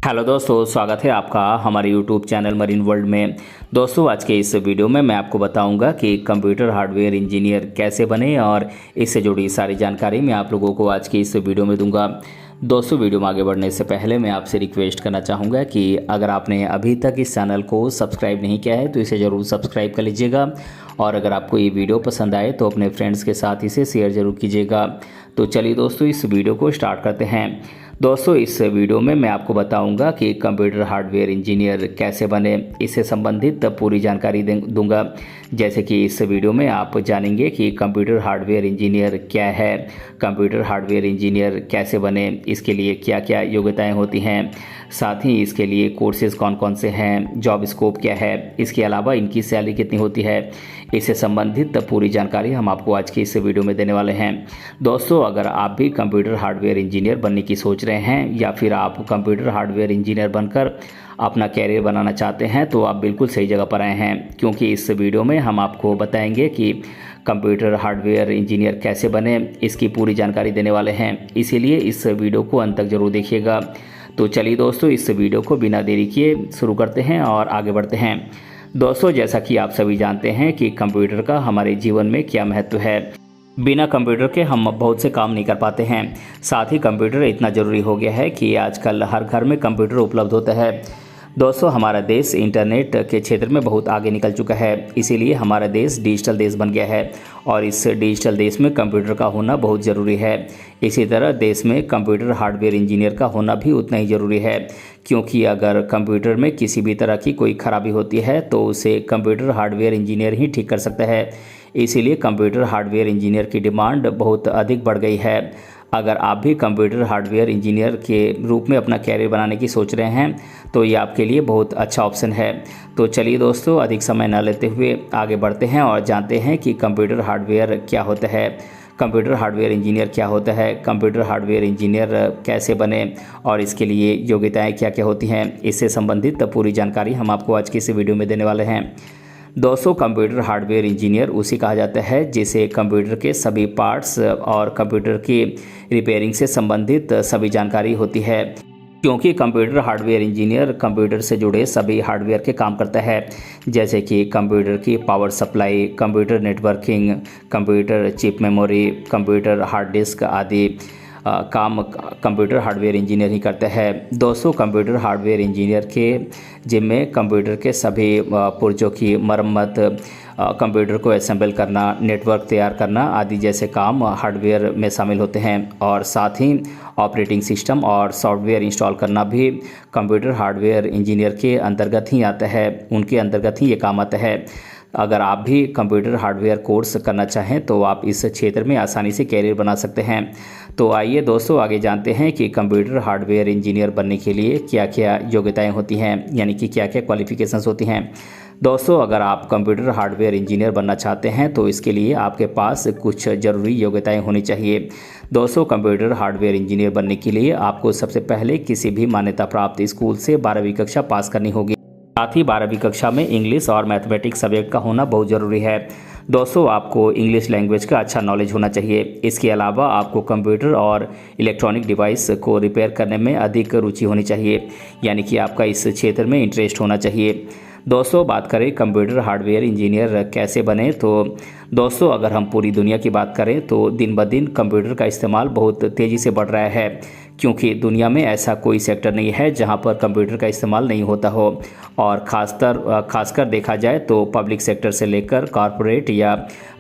Hello दोस्तों, स्वागत है आपका हमारे यूट्यूब चैनल मरीन वर्ल्ड में। दोस्तों, आज के इस वीडियो में मैं आपको बताऊंगा कि कंप्यूटर हार्डवेयर इंजीनियर कैसे बने और इससे जुड़ी सारी जानकारी मैं आप लोगों को आज की इस वीडियो में दूंगा। दोस्तों, वीडियो में आगे बढ़ने से पहले मैं आपसे रिक्वेस्ट करना चाहूँगा कि अगर आपने अभी तक इस चैनल को सब्सक्राइब नहीं किया है तो इसे ज़रूर सब्सक्राइब कर लीजिएगा और अगर आपको ये वीडियो पसंद आए तो अपने फ्रेंड्स के साथ इसे शेयर ज़रूर कीजिएगा। तो चलिए दोस्तों, इस वीडियो को स्टार्ट करते हैं। दोस्तों, इस वीडियो में मैं आपको बताऊंगा कि कंप्यूटर हार्डवेयर इंजीनियर कैसे बने, इससे संबंधित पूरी जानकारी दूंगा। जैसे कि इस वीडियो में आप जानेंगे कि कंप्यूटर हार्डवेयर इंजीनियर क्या है, कंप्यूटर हार्डवेयर इंजीनियर कैसे बने, इसके लिए क्या क्या योग्यताएं होती हैं, साथ ही इसके लिए कोर्सेज कौन कौन से हैं, जॉब स्कोप क्या है, इसके अलावा इनकी सैलरी कितनी होती है, इससे संबंधित पूरी जानकारी हम आपको आज की इस वीडियो में देने वाले हैं। दोस्तों, अगर आप भी कंप्यूटर हार्डवेयर इंजीनियर बनने की सोच रहे हैं या फिर आप कंप्यूटर हार्डवेयर इंजीनियर बनकर अपना कैरियर बनाना चाहते हैं तो आप बिल्कुल सही जगह पर आए हैं, क्योंकि इस वीडियो में हम आपको बताएंगे कि कंप्यूटर हार्डवेयर इंजीनियर कैसे बने, इसकी पूरी जानकारी देने वाले हैं। इसीलिए इस वीडियो को अंत तक जरूर देखिएगा। तो चलिए दोस्तों, इस वीडियो को बिना देरी किए शुरू करते हैं और आगे बढ़ते हैं। दोस्तों, जैसा कि आप सभी जानते हैं कि कंप्यूटर का हमारे जीवन में क्या महत्व है। बिना कंप्यूटर के हम बहुत से काम नहीं कर पाते हैं। साथ ही कंप्यूटर इतना ज़रूरी हो गया है कि आजकल हर घर में कंप्यूटर उपलब्ध होता है। दोस्तों, हमारा देश इंटरनेट के क्षेत्र में बहुत आगे निकल चुका है, इसीलिए हमारा देश डिजिटल देश बन गया है और इस डिजिटल देश में कंप्यूटर का होना बहुत ज़रूरी है। इसी तरह देश में कंप्यूटर हार्डवेयर इंजीनियर का होना भी उतना ही ज़रूरी है, क्योंकि अगर कंप्यूटर में किसी भी तरह की कोई खराबी होती है तो उसे कंप्यूटर हार्डवेयर इंजीनियर ही ठीक कर सकता है। इसीलिए कंप्यूटर हार्डवेयर इंजीनियर की डिमांड बहुत अधिक बढ़ गई है। अगर आप भी कंप्यूटर हार्डवेयर इंजीनियर के रूप में अपना कैरियर बनाने की सोच रहे हैं तो ये आपके लिए बहुत अच्छा ऑप्शन है। तो चलिए दोस्तों, अधिक समय न लेते हुए आगे बढ़ते हैं और जानते हैं कि कंप्यूटर हार्डवेयर क्या होता है, कंप्यूटर हार्डवेयर इंजीनियर क्या होता है, कंप्यूटर हार्डवेयर इंजीनियर कैसे बने और इसके लिए योग्यताएं क्या क्या होती हैं। इससे संबंधित पूरी जानकारी हम आपको आज की इस वीडियो में देने वाले हैं। दोस्तों, कंप्यूटर हार्डवेयर इंजीनियर उसे कहा जाता है जिसे कंप्यूटर के सभी पार्ट्स और कंप्यूटर की रिपेयरिंग से संबंधित सभी जानकारी होती है, क्योंकि कंप्यूटर हार्डवेयर इंजीनियर कंप्यूटर से जुड़े सभी हार्डवेयर के काम करता है, जैसे कि कंप्यूटर की power supply, computer networking, computer chip memory, computer hard disk आदि काम कंप्यूटर हार्डवेयर इंजीनियर ही करता है। दोस्तों, कंप्यूटर हार्डवेयर इंजीनियर के जिम्मे कंप्यूटर के सभी पुर्जों की मरम्मत, कंप्यूटर को असेंबल करना, नेटवर्क तैयार करना आदि जैसे काम हार्डवेयर में शामिल होते हैं और साथ ही ऑपरेटिंग सिस्टम और सॉफ्टवेयर इंस्टॉल करना भी कंप्यूटर हार्डवेयर इंजीनियर के अंतर्गत ही आता है, उनके अंतर्गत ही ये काम आता है। अगर आप भी कंप्यूटर हार्डवेयर कोर्स करना चाहें तो आप इस क्षेत्र में आसानी से कैरियर बना सकते हैं। तो आइए दोस्तों, आगे जानते हैं कि कंप्यूटर हार्डवेयर इंजीनियर बनने के लिए क्या क्या योग्यताएं होती हैं, यानी कि क्या क्या क्वालिफिकेशंस होती हैं। दोस्तों, अगर आप कंप्यूटर हार्डवेयर इंजीनियर बनना चाहते हैं तो इसके लिए आपके पास कुछ ज़रूरी योग्यताएं होनी चाहिए। दोस्तों, कंप्यूटर हार्डवेयर इंजीनियर बनने के लिए आपको सबसे पहले किसी भी मान्यता प्राप्त स्कूल से 12वीं कक्षा पास करनी होगी। साथ ही 12वीं कक्षा में इंग्लिश और मैथमेटिक्स सब्जेक्ट का होना बहुत ज़रूरी है। दोस्तों, आपको इंग्लिश लैंग्वेज का अच्छा नॉलेज होना चाहिए। इसके अलावा आपको कंप्यूटर और इलेक्ट्रॉनिक डिवाइस को रिपेयर करने में अधिक रुचि होनी चाहिए, यानी कि आपका इस क्षेत्र में इंटरेस्ट होना चाहिए। दोस्तों, बात करें कंप्यूटर हार्डवेयर इंजीनियर कैसे बने, तो दोस्तों अगर हम पूरी दुनिया की बात करें तो दिन ब दिन कंप्यूटर का इस्तेमाल बहुत तेज़ी से बढ़ रहा है, क्योंकि दुनिया में ऐसा कोई सेक्टर नहीं है जहां पर कंप्यूटर का इस्तेमाल नहीं होता हो। और खासकर देखा जाए तो पब्लिक सेक्टर से लेकर कॉरपोरेट या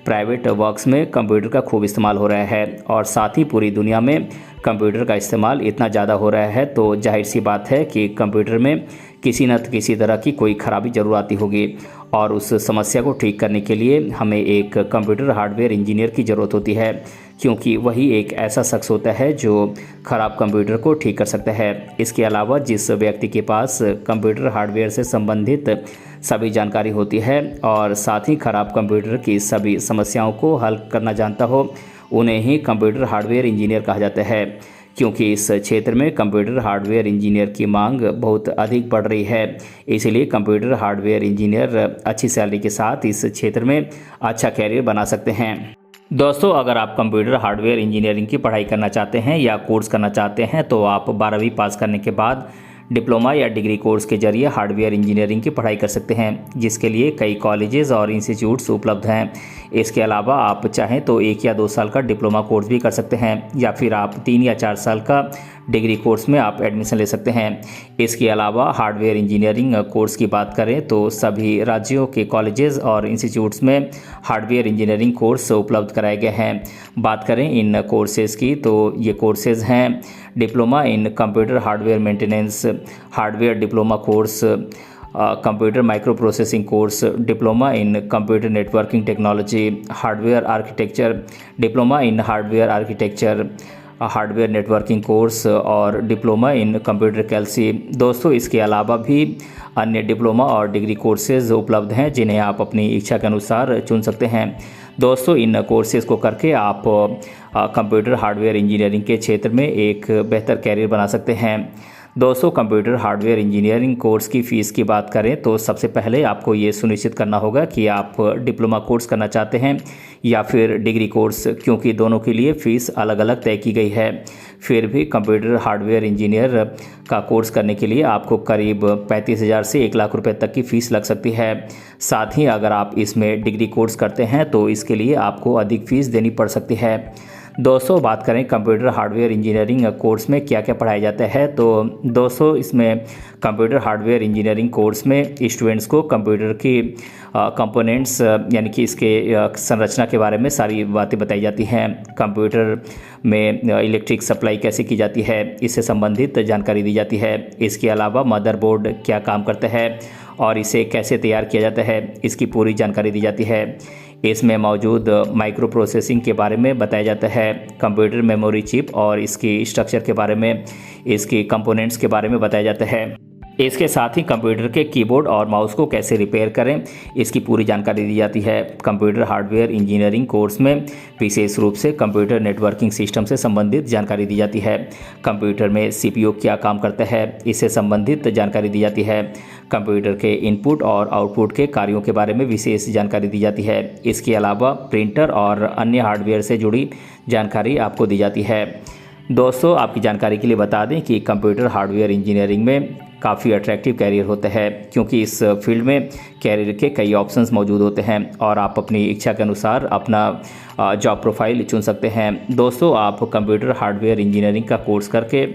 प्राइवेट वर्क्स में कंप्यूटर का खूब इस्तेमाल हो रहा है और साथ ही पूरी दुनिया में कंप्यूटर का इस्तेमाल इतना ज़्यादा हो रहा है तो जाहिर सी बात है कि कंप्यूटर में किसी न किसी तरह की कोई ख़राबी ज़रूर आती होगी और उस समस्या को ठीक करने के लिए हमें एक कंप्यूटर हार्डवेयर इंजीनियर की ज़रूरत होती है, क्योंकि वही एक ऐसा शख्स होता है जो ख़राब कंप्यूटर को ठीक कर सकता है। इसके अलावा जिस व्यक्ति के पास कंप्यूटर हार्डवेयर से संबंधित सभी जानकारी होती है और साथ ही ख़राब कंप्यूटर की सभी समस्याओं को हल करना जानता हो, उन्हें ही कंप्यूटर हार्डवेयर इंजीनियर कहा जाता है। क्योंकि इस क्षेत्र में कंप्यूटर हार्डवेयर इंजीनियर की मांग बहुत अधिक बढ़ रही है, इसलिए कंप्यूटर हार्डवेयर इंजीनियर अच्छी सैलरी के साथ इस क्षेत्र में अच्छा कैरियर बना सकते हैं। दोस्तों, अगर आप कंप्यूटर हार्डवेयर इंजीनियरिंग की पढ़ाई करना चाहते हैं या कोर्स करना चाहते हैं तो आप 12वीं पास करने के बाद डिप्लोमा या डिग्री कोर्स के जरिए हार्डवेयर इंजीनियरिंग की पढ़ाई कर सकते हैं, जिसके लिए कई कॉलेजेस और इंस्टीट्यूट्स उपलब्ध हैं। इसके अलावा आप चाहें तो 1 या 2 साल का डिप्लोमा कोर्स भी कर सकते हैं, या फिर आप 3 या 4 साल का डिग्री कोर्स में आप एडमिशन ले सकते हैं। इसके अलावा हार्डवेयर इंजीनियरिंग कोर्स की बात करें तो सभी राज्यों के कॉलेजेस और इंस्टीट्यूट्स में हार्डवेयर इंजीनियरिंग कोर्स उपलब्ध कराए गए हैं। बात करें इन कोर्सेज़ की तो ये कोर्सेज़ हैं diploma in computer hardware maintenance, hardware diploma course, computer micro processing course, diploma in computer networking technology, hardware architecture, diploma in hardware architecture, hardware networking course और डिप्लोमा इन कंप्यूटर कैलसी। दोस्तों, इसके अलावा भी अन्य डिप्लोमा और degree courses उपलब्ध हैं जिन्हें आप अपनी इच्छा के अनुसार चुन सकते हैं। दोस्तों, इन कोर्सेज़ को करके आप कंप्यूटर हार्डवेयर इंजीनियरिंग के क्षेत्र में एक बेहतर कैरियर बना सकते हैं। दोस्तों, कंप्यूटर हार्डवेयर इंजीनियरिंग कोर्स की फ़ीस की बात करें तो सबसे पहले आपको ये सुनिश्चित करना होगा कि आप डिप्लोमा कोर्स करना चाहते हैं या फिर डिग्री कोर्स, क्योंकि दोनों के लिए फ़ीस अलग अलग तय की गई है। फिर भी कंप्यूटर हार्डवेयर इंजीनियर का कोर्स करने के लिए आपको करीब 35,000 से 1 लाख रुपए तक की फ़ीस लग सकती है। साथ ही अगर आप इसमें डिग्री कोर्स करते हैं तो इसके लिए आपको अधिक फ़ीस देनी पड़ सकती है। दोस्तों, बात करें कंप्यूटर हार्डवेयर इंजीनियरिंग कोर्स में क्या क्या पढ़ाया जाता है तो दोस्तों, इसमें कंप्यूटर हार्डवेयर इंजीनियरिंग कोर्स में स्टूडेंट्स को कंप्यूटर की कंपोनेंट्स यानी कि इसके संरचना के बारे में सारी बातें बताई जाती हैं। कंप्यूटर में इलेक्ट्रिक सप्लाई कैसे की जाती है, इससे संबंधित जानकारी दी जाती है। इसके अलावा मदरबोर्ड क्या काम करता है और इसे कैसे तैयार किया जाता है, इसकी पूरी जानकारी दी जाती है। इसमें मौजूद माइक्रो प्रोसेसिंग के बारे में बताया जाता है, कंप्यूटर मेमोरी चिप और इसकी स्ट्रक्चर के बारे में, इसकी कंपोनेंट्स के बारे में बताया जाता है। इसके साथ ही कंप्यूटर के कीबोर्ड और माउस को कैसे रिपेयर करें, इसकी पूरी जानकारी दी जाती है। कंप्यूटर हार्डवेयर इंजीनियरिंग कोर्स में विशेष रूप से कंप्यूटर नेटवर्किंग सिस्टम से संबंधित जानकारी दी जाती है। कंप्यूटर में सीपीयू क्या काम करता है, इससे संबंधित जानकारी दी जाती है। कंप्यूटर के इनपुट और आउटपुट के कार्यों के बारे में विशेष जानकारी दी जाती है। इसके अलावा प्रिंटर और अन्य हार्डवेयर से जुड़ी जानकारी आपको दी जाती है। दोस्तों, आपकी जानकारी के लिए बता दें कि कंप्यूटर हार्डवेयर इंजीनियरिंग में काफ़ी अट्रैक्टिव कैरियर होता है, क्योंकि इस फील्ड में कैरियर के कई ऑप्शंस मौजूद होते हैं और आप अपनी इच्छा के अनुसार अपना जॉब प्रोफाइल चुन सकते हैं। दोस्तों, आप कंप्यूटर हार्डवेयर इंजीनियरिंग का कोर्स करके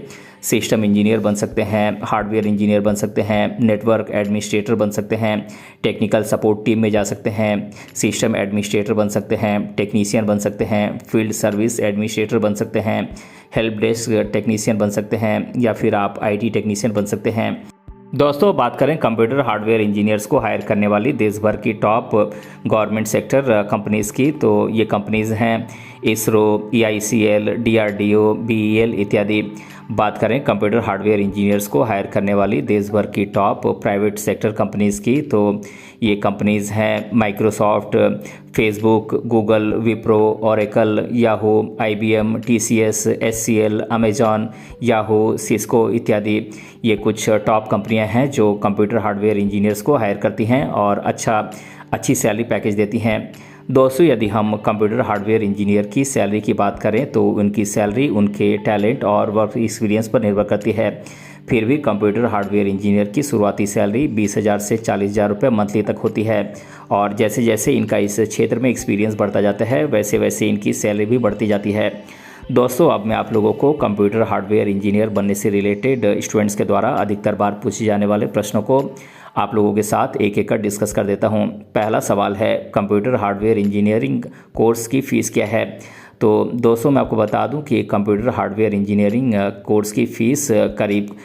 सिस्टम इंजीनियर बन सकते हैं, हार्डवेयर इंजीनियर बन सकते हैं, नेटवर्क एडमिनिस्ट्रेटर बन सकते हैं, टेक्निकल सपोर्ट टीम में जा सकते हैं, सिस्टम एडमिनिस्ट्रेटर बन सकते हैं, टेक्नीशियन बन सकते हैं, फील्ड सर्विस एडमिनिस्ट्रेटर बन सकते हैं, हेल्प डेस्क टेक्नीशियन बन सकते हैं, या फिर आप आईटी टेक्नीशियन बन सकते हैं। दोस्तों, बात करें कंप्यूटर हार्डवेयर इंजीनियर्स को हायर करने वाली देश भर की टॉप गवर्नमेंट सेक्टर कंपनीज़ की, तो ये कंपनीज़ हैं इसरो, EICL, DRDO, BEL इत्यादि। बात करें कंप्यूटर हार्डवेयर इंजीनियर्स को हायर करने वाली देश भर की टॉप प्राइवेट सेक्टर कंपनीज़ की, तो ये कंपनीज़ हैं Microsoft, Facebook, Google, Wipro, Oracle, Yahoo, IBM, TCS, HCL, Amazon, Yahoo, Cisco इत्यादि। ये कुछ टॉप कंपनियां हैं जो कंप्यूटर हार्डवेयर इंजीनियर्स को हायर करती हैं और अच्छी सैलरी पैकेज देती हैं। दोस्तों, यदि हम कंप्यूटर हार्डवेयर इंजीनियर की सैलरी की बात करें तो उनकी सैलरी उनके टैलेंट और वर्क एक्सपीरियंस पर निर्भर करती है। फिर भी कंप्यूटर हार्डवेयर इंजीनियर की शुरुआती सैलरी 20,000 से 40,000 रुपये मंथली तक होती है, और जैसे जैसे इनका इस क्षेत्र में एक्सपीरियंस बढ़ता जाता है वैसे वैसे इनकी सैलरी भी बढ़ती जाती है। दोस्तों, अब मैं आप लोगों को कंप्यूटर हार्डवेयर इंजीनियर बनने से रिलेटेड स्टूडेंट्स के द्वारा अधिकतर बार पूछे जाने वाले प्रश्नों को आप लोगों के साथ एक एक कर डिस्कस कर देता हूं। पहला सवाल है, कंप्यूटर हार्डवेयर इंजीनियरिंग कोर्स की फ़ीस क्या है? तो दोस्तों, मैं आपको बता दूं कि कंप्यूटर हार्डवेयर इंजीनियरिंग कोर्स की फ़ीस करीब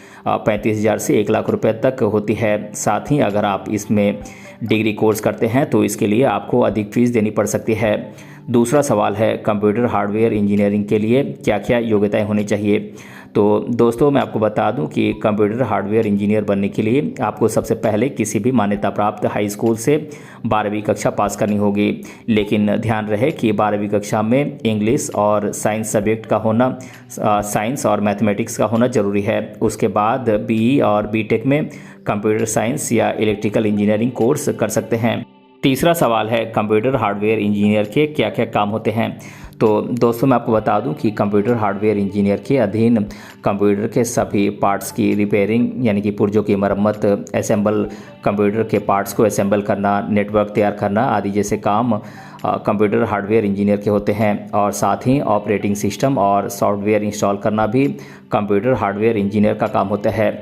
35,000 से 1 लाख रुपए तक होती है। साथ ही अगर आप इसमें डिग्री कोर्स करते हैं तो इसके लिए आपको अधिक फ़ीस देनी पड़ सकती है। दूसरा सवाल है, कंप्यूटर हार्डवेयर इंजीनियरिंग के लिए क्या क्या योग्यताएं होनी चाहिए? तो दोस्तों, मैं आपको बता दूं कि कंप्यूटर हार्डवेयर इंजीनियर बनने के लिए आपको सबसे पहले किसी भी मान्यता प्राप्त हाई स्कूल से 12वीं कक्षा पास करनी होगी। लेकिन ध्यान रहे कि 12वीं कक्षा में इंग्लिश और साइंस सब्जेक्ट का होना, साइंस और मैथमेटिक्स का होना ज़रूरी है। उसके बाद BE और BTech में कंप्यूटर साइंस या इलेक्ट्रिकल इंजीनियरिंग कोर्स कर सकते हैं। तीसरा सवाल है, कंप्यूटर हार्डवेयर इंजीनियर के क्या क्या काम होते हैं? तो दोस्तों मैं आपको बता दूं कि कंप्यूटर हार्डवेयर इंजीनियर के अधीन कंप्यूटर के सभी पार्ट्स की रिपेयरिंग यानी कि पुर्जों की मरम्मत, असेंबल, कंप्यूटर के पार्ट्स को असेंबल करना, नेटवर्क तैयार करना आदि जैसे काम कंप्यूटर हार्डवेयर इंजीनियर के होते हैं। और साथ ही ऑपरेटिंग सिस्टम और सॉफ्टवेयर इंस्टॉल करना भी कंप्यूटर हार्डवेयर इंजीनियर का काम होता है।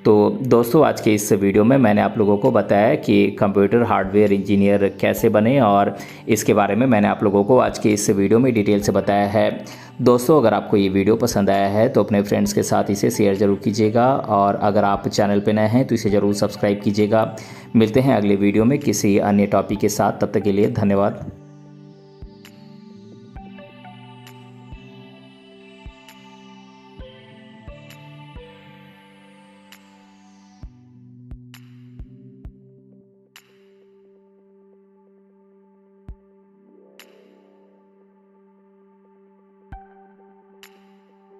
तो दोस्तों आज के इस वीडियो में मैंने आप लोगों को बताया कि कंप्यूटर हार्डवेयर इंजीनियर कैसे बने, और इसके बारे में मैंने आप लोगों को आज के इस वीडियो में डिटेल से बताया है। दोस्तों अगर आपको ये वीडियो पसंद आया है तो अपने फ्रेंड्स के साथ इसे शेयर ज़रूर कीजिएगा, और अगर आप चैनल पर नए हैं तो इसे ज़रूर सब्सक्राइब कीजिएगा। मिलते हैं अगले वीडियो में किसी अन्य टॉपिक के साथ, तब तक के लिए धन्यवाद।